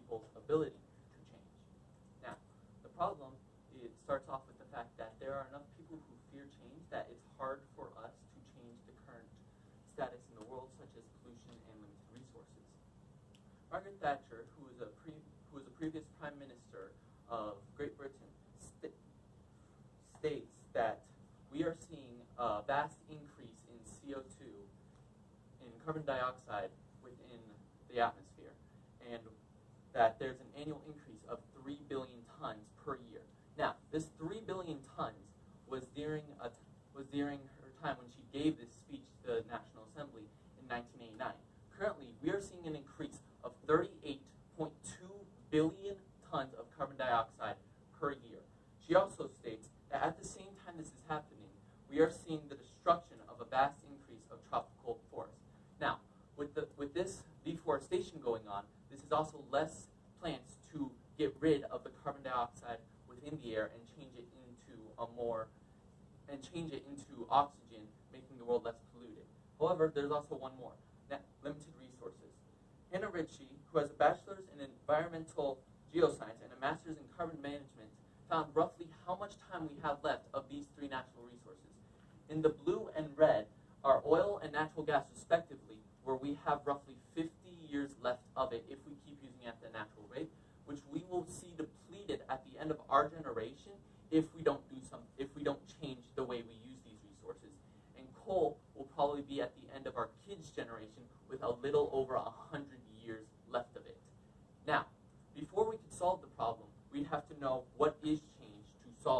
people's ability to change. Now, the problem, it starts off with the fact that there are enough people who fear change that it's hard for us to change the current status in the world, such as pollution and limited resources. Margaret Thatcher, who was a previous Prime Minister of Great Britain, states that we are seeing a vast increase in CO2, in carbon dioxide within the atmosphere, and that there's an annual increase of 3 billion tons per year. Now, this 3 billion tons was during her time when she gave this speech to the National Assembly in 1989. Currently, we are seeing an increase of 38.2 billion tons of carbon dioxide per year. She also states that at the same time this is happening, we are seeing the destruction of a vast increase of tropical forests. Now, with this deforestation going on, this is also less plants to get rid of the carbon dioxide within the air and change it into oxygen, making the world less polluted. However, there's also one more: limited resources. Hannah Ritchie, who has a bachelor's in environmental geoscience and a master's in carbon management, found roughly how much time we have left of these three natural resources. In the blue and red are oil and natural gas respectively, where we have roughly 50 years left of it if we keep using it at the natural rate, which we will see depleted at the end of our generation if we don't change the way we use these resources. And coal will probably be at the end of our kids' generation with a little over 100 years left of it. Now, before we could solve the problem, we'd have to know what is change to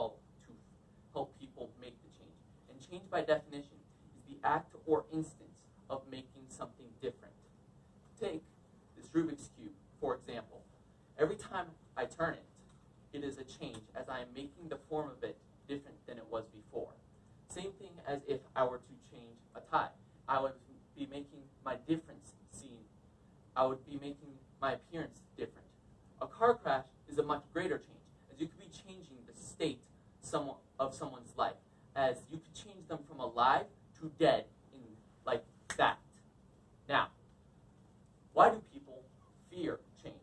help people make the change. And change, by definition, is the act or instance of making something different. Take this Rubik's Cube, for example. Every time I turn it, it is a change, as I am making the form of it different than it was before. Same thing as if I were to change a tie. I would be making my difference seen. I would be making my appearance different. A car crash is a much greater change, as you could be changing the state of someone's life, as you could change them from alive to dead in like that. Now, why do people fear change?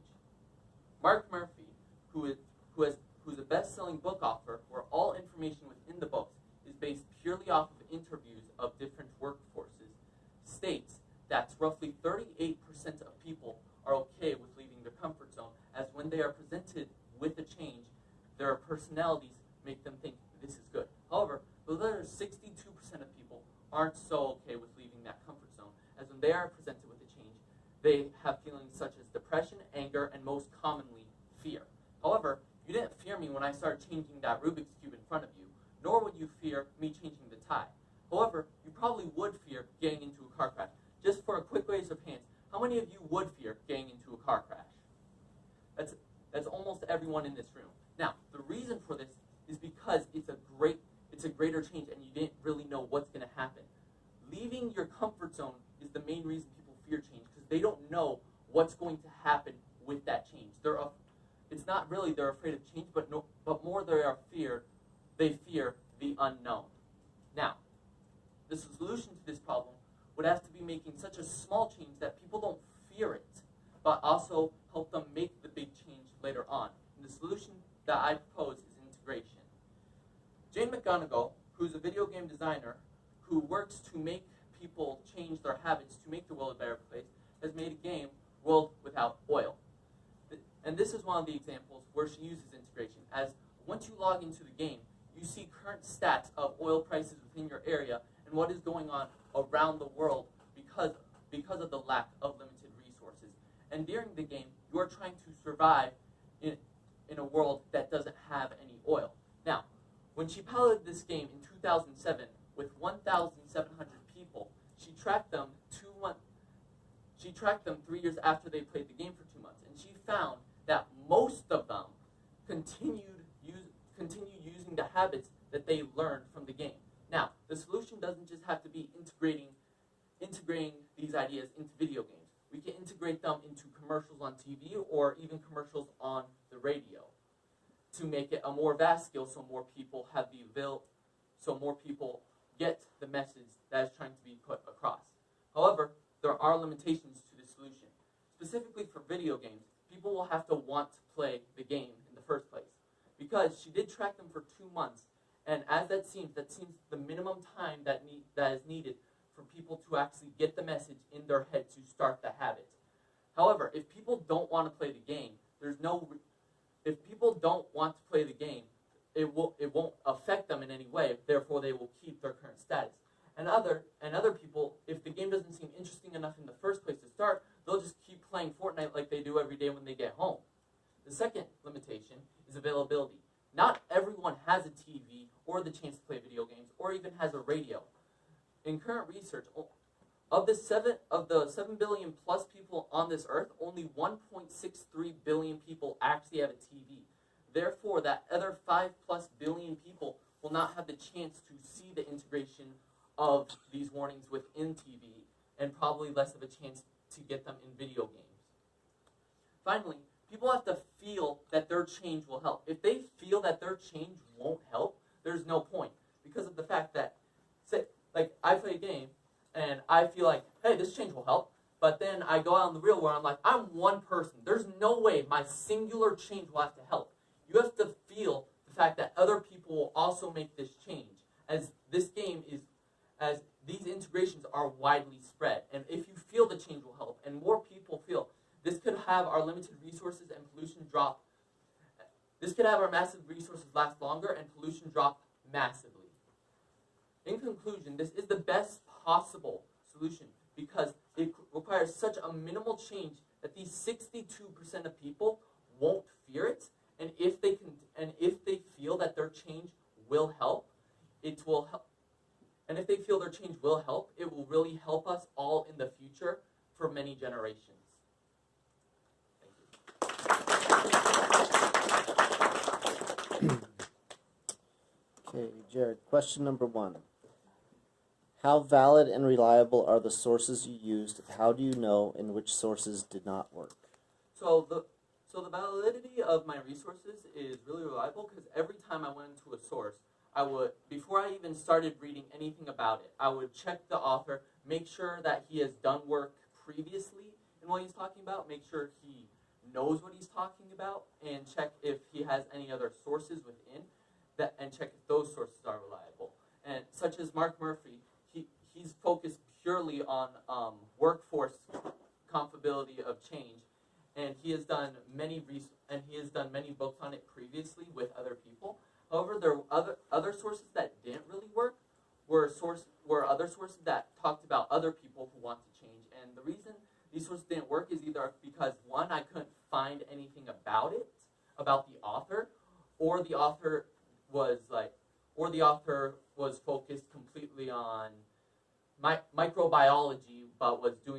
Mark Murphy, who's a best-selling book author where all information within the books is based purely off of interviews of different workforces, states that roughly 38% of people are okay with leaving their comfort zone, as when they are presented with a change, their personalities make them think this is good. However, the other 62% of people aren't so okay with leaving that comfort zone, as when they are presented with a change, they have feelings such as depression, anger, and most commonly, fear. However, you didn't fear me when I started changing that Rubik's Cube in front of you, nor would you fear me changing the tie. However, you probably would fear getting into a car crash. Just for a quick raise of hands, how many of you would fear getting into a car crash? That's almost everyone in this room. Now, the reason for this is because it's a greater change and you didn't really know what's going to happen. Leaving your comfort zone is the main reason people fear change, because they don't know what's going to happen with that change. It's not really they're afraid of change, but more they fear the unknown. Now, the solution to this problem would have to be making such a small change that people don't fear it, but also help them make the big change later on. And the solution that I propose is integration. Jane McGonigal, who's a video game designer who works to make people change their habits to make the world a better place, has made a game, World Without Oil. And this is one of the examples where she uses integration, as once you log into the game, you see current stats of oil prices within your area and what is going on around the world because of the lack of limited resources. And during the game, you are trying to survive in a world that doesn't have any oil. Now, when she piloted this game in 2007 with 1,700 people, she tracked them 3 years after they played the game for 2 months, and she found that most of them continued using the habits that they learned from the game. Now, the solution doesn't just have to be integrating these ideas into video games. We can integrate them into commercials on TV or even commercials on the radio to make it a more vast skill, so more people get the message that is trying to be put across. However, there are limitations to the solution. Specifically for video games, people will have to want to play the game in the first place. Because she did track them for 2 months, and as that seems the minimum time that is needed for people to actually get the message in their head to start the habit. However, if people don't want to play the game, if people don't want to play the game, it won't affect them in any way. Therefore, they will keep their current status. And other people, if the game doesn't seem interesting enough in the first place to start, they'll just keep playing Fortnite like they do every day when they get home. The second limitation is availability. Not everyone has a TV or the chance to play video games or even has a radio. In current research, of the 7 billion plus people on this earth, only 1.63 billion people actually have a TV. Therefore, that other 5+ billion people will not have the chance to see the integration of these warnings within TV, and probably less of a chance to get them in video games. Finally, people have to feel that their change will help. If they feel that their change won't help, there's no point, because of the fact that, say, like, I play a game, and I feel like, hey, this change will help, but then I go out in the real world, I'm like, I'm one person. There's no way my singular change will have to help. You have to feel the fact that other people will also make this change, as this game is, as these integrations are widely spread. And if you feel the change will help, and more people feel, this could have our limited resources and pollution drop. This could have our massive resources last longer and pollution drop massively. In conclusion, this is the best possible solution because it requires such a minimal change that these 62% of people won't fear it, and if they feel that their change will help, it will help. And if they feel their change will help, it will really help us all in the future for many generations. Thank you. Okay, Jared, question number 1. How valid and reliable are the sources you used? How do you know in which sources did not work? So the validity of my resources is really reliable because every time I went into a source, I would, before I even started reading anything about it, I would check the author, make sure that he has done work previously in what he's talking about, make sure he knows what he's talking about, and check if he has any other sources within that, and check if those sources are reliable. And such as Mark Murphy, he's focused purely on workforce comparability of change, and he has done many books on it previously with other people. However, there were other sources that didn't really work were other sources that talked about other people who want to change. And the reason these sources didn't work is either because, one, I couldn't find anything about it, about the author, or the author was focused completely on microbiology, but was doing